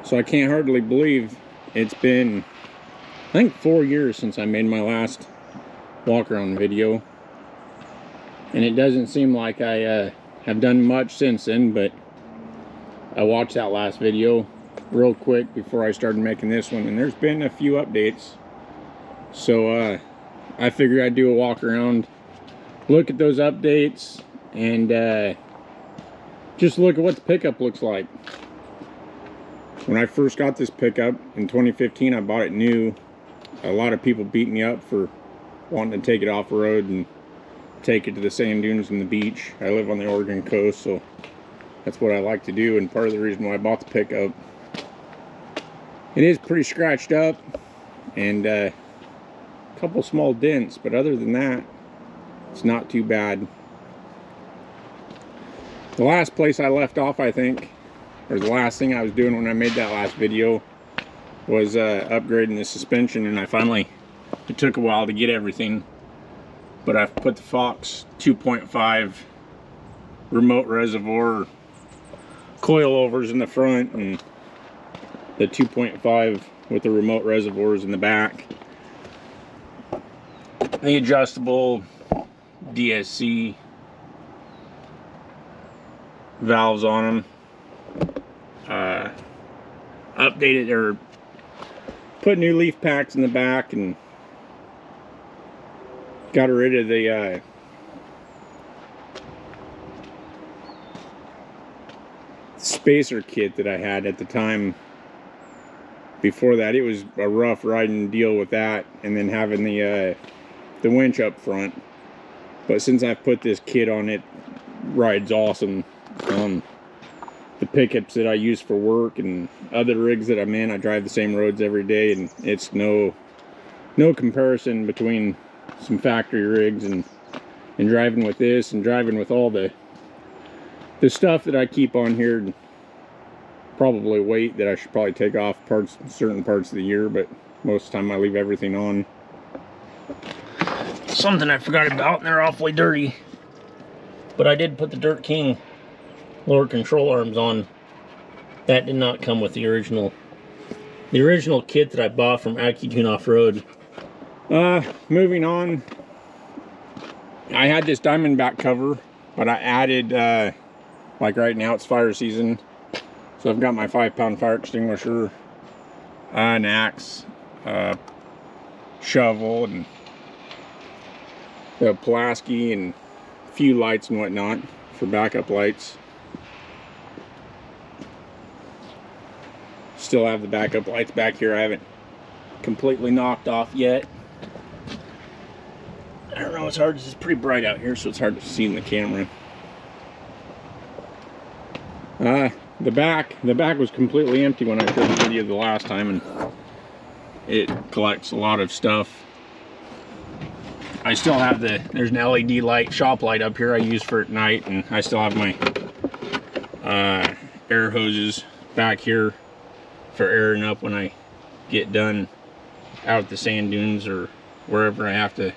So I can't hardly believe it's been, I think, 4 years since I made my last walk around video. And it doesn't seem like I have done much since then, but I watched that last video real quick before I started making this one, and there's been a few updates. So I figured I'd do a walk around, look at those updates, and just look at what the pickup looks like. When I first got this pickup in 2015, I bought it new. A lot of people beat me up for wanting to take it off road and take it to the sand dunes and the beach. I live on the Oregon coast, so that's what I like to do, and part of the reason why I bought the pickup. It is pretty scratched up and a couple small dents, but other than that, it's not too bad. The last place I left off, I think, or the last thing I was doing when I made that last video, was upgrading the suspension, and it took a while to get everything, but I've put the Fox 2.5 remote reservoir coilovers in the front and the 2.5 with the remote reservoirs in the back. The adjustable DSC valves on them. Updated or put new leaf packs in the back, and got rid of the spacer kit that I had at the time. Before that, it was a rough riding deal with that, and then having the winch up front. But since I've put this kit on, it rides awesome. The pickups that I use for work and other rigs that I'm in, I drive the same roads every day, and it's no comparison between some factory rigs and driving with this and driving with all the stuff that I keep on here. Probably weight that I should probably take off certain parts of the year, but most of the time I leave everything on. Something I forgot about, and they're awfully dirty, but I did put the Dirt King lower control arms on. That did not come with the original kit that I bought from Accutune off-road. Moving on, I had this Dimondback cover, but I added like right now it's fire season, so I've got my 5-pound fire extinguisher, an axe, shovel, and the Pulaski, and a few lights and whatnot for backup lights. Still have the backup lights back here. I haven't completely knocked off yet. I don't know, it's pretty bright out here, so it's hard to see in the camera. The back was completely empty when I showed the video the last time, and it collects a lot of stuff. I still have there's an LED light, shop light up here I use for at night, and I still have my air hoses back here for airing up when I get done out at the sand dunes or wherever I have to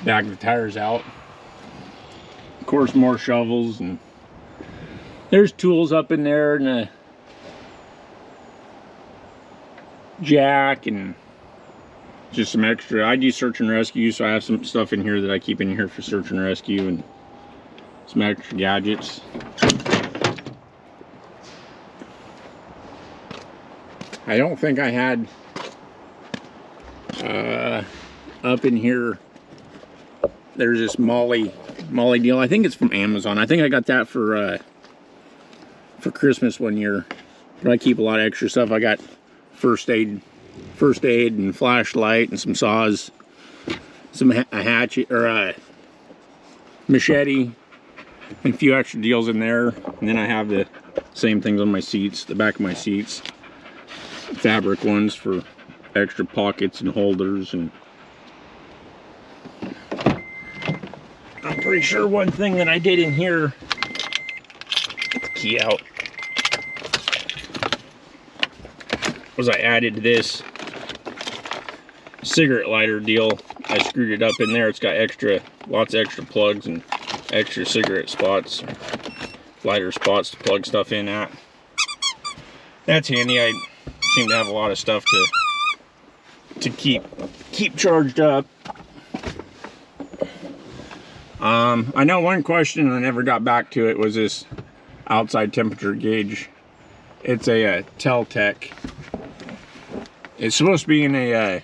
bag the tires out. Of course, more shovels, and there's tools up in there, and a jack, and just some extra. I do search and rescue, so I have some stuff in here that I keep in here for search and rescue, and some extra gadgets. I don't think I had up in here, there's this Molly deal. I think it's from Amazon. I think I got that for Christmas one year. But I keep a lot of extra stuff. I got first aid and flashlight and some saws, a hatchet or a machete, and a few extra deals in there. And then I have the same things on my seats, the back of my seats, fabric ones for extra pockets and holders. And I'm pretty sure one thing that I did in here, get the key out, was I added this cigarette lighter deal. I screwed it up in there. It's got lots of extra plugs and extra cigarette spots, lighter spots to plug stuff in at. that's handy. I seem to have a lot of stuff to keep charged up. I know one question I never got back to it was this outside temperature gauge. It's a Teltec. It's supposed to be in a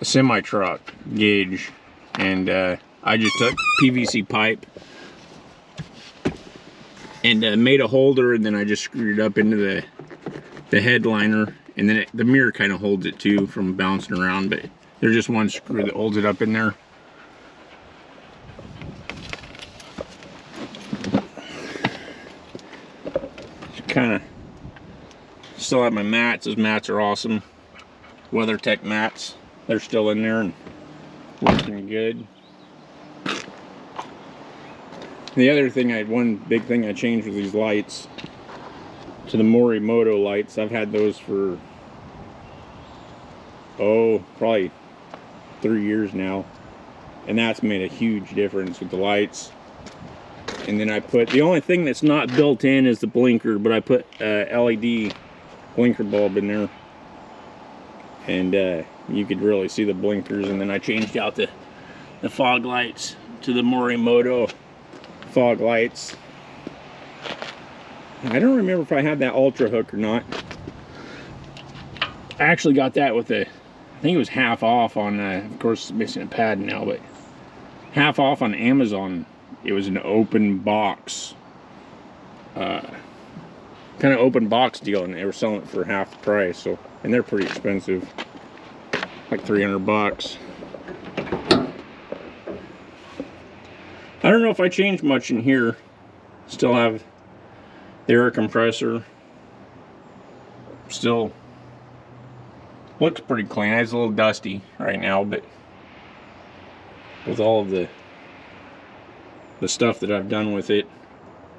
semi-truck gauge, and I just took PVC pipe and made a holder, and then I just screwed it up into the headliner, and then the mirror kind of holds it too from bouncing around, but there's just one screw that holds it up in there. Kind of still have my mats. Those mats are awesome. WeatherTech mats. They're still in there and working good. The other thing, one big thing I changed was these lights to the Morimoto lights. I've had those for probably 3 years now, and that's made a huge difference with the lights. And then I put, the only thing that's not built in is the blinker, but I put LED blinker bulb in there, and you could really see the blinkers. And then I changed out the fog lights to the Morimoto fog lights. I don't remember if I had that ultra hook or not. I actually got that with I think it was half off on, of course it's missing a pad now, but half off on Amazon. It was an open box, kind of open box deal, and they were selling it for half the price. So, and they're pretty expensive, like 300 bucks. I don't know if I changed much in here. Still have the air compressor. Still looks pretty clean. It's a little dusty right now, but with all of the stuff that I've done with it,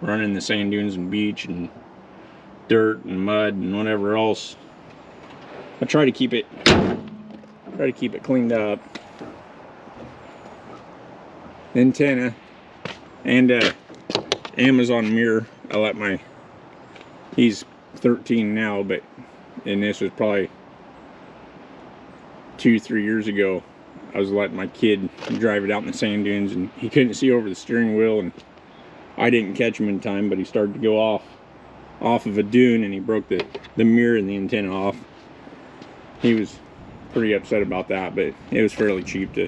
running the sand dunes and beach and dirt and mud and whatever else, I try to keep it cleaned up. Antenna and Amazon mirror. I let he's 13 now, but and this was probably 2-3 years ago. I was letting my kid drive it out in the sand dunes, and he couldn't see over the steering wheel, and I didn't catch him in time, but he started to go off of a dune, and he broke the mirror and the antenna off. He was pretty upset about that, but it was fairly cheap to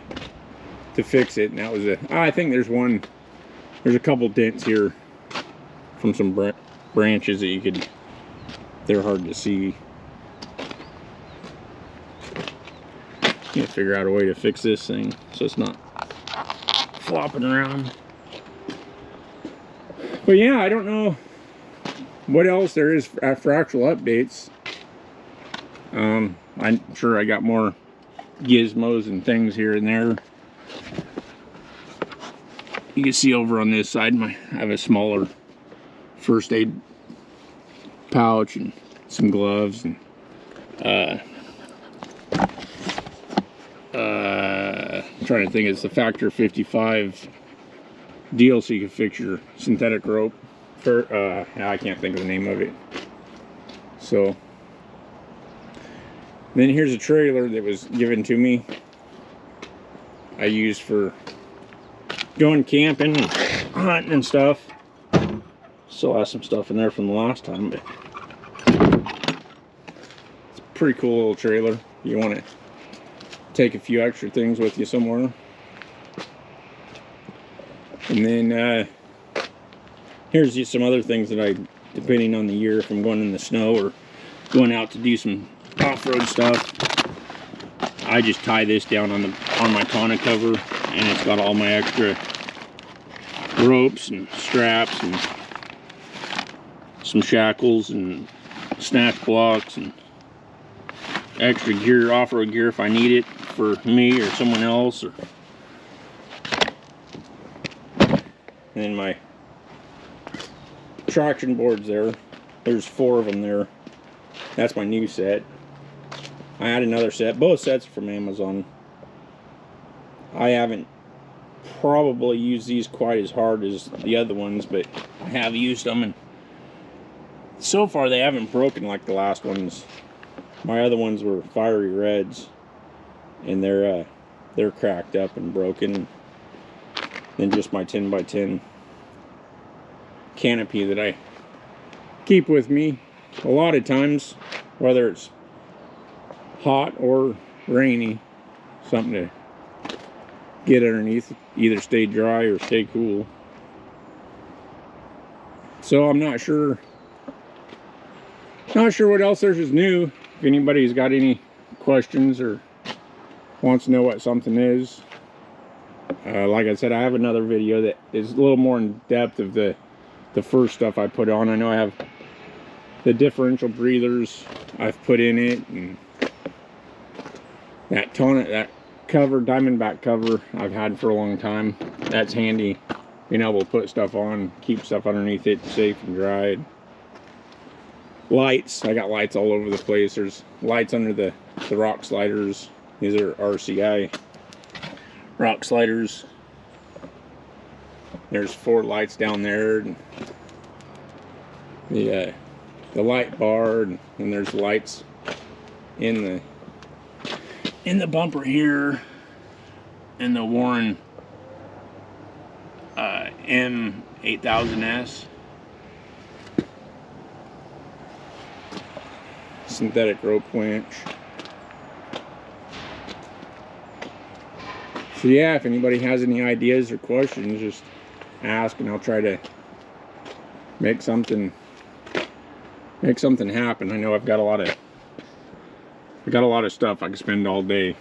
fix it. And that was I think there's a couple dents here from some branches that they're hard to see. Can't figure out a way to fix this thing so it's not flopping around. But yeah, I don't know what else there is for actual updates. I'm sure I got more gizmos and things here and there. You can see over on this side, I have a smaller first aid pouch and some gloves, and I'm trying to think, it's the Factor 55 deal so you can fix your synthetic rope. I can't think of the name of it. So then here's a trailer that was given to me. I used for going camping and hunting and stuff. Still have some stuff in there from the last time, but it's a pretty cool little trailer. You want to take a few extra things with you somewhere. And then here's just some other things that depending on the year, if I'm going in the snow or going out to do some off-road stuff, I just tie this down on my tonneau cover, and it's got all my extra ropes and straps and some shackles and snatch blocks and extra gear, off-road gear if I need it for me or someone else. And then my traction boards there's 4 of them there. That's my new set. I had another set. Both sets are from Amazon. I haven't probably used these quite as hard as the other ones, but I have used them, and So far they haven't broken like the last ones. My other ones were fiery reds, and they're cracked up and broken. Then just my 10x10 canopy that I keep with me a lot of times, whether it's hot or rainy, something to get underneath, either stay dry or stay cool. So I'm not sure what else there's new. If anybody's got any questions or wants to know what something is, like I said, I have another video that is a little more in depth of the first stuff I put on. I know I have the differential breathers I've put in it, and that cover, Dimondback cover, I've had for a long time. That's handy, being able to put stuff on, keep stuff underneath it safe and dried. Lights, I got lights all over the place. There's lights under the rock sliders. These are RCI rock sliders. There's 4 lights down there, and the light bar, and there's lights in the bumper here, in the Warren M8000S synthetic rope winch. So yeah, if anybody has any ideas or questions, just ask, and I'll try to make something happen. I know I've got a lot of stuff I can spend all day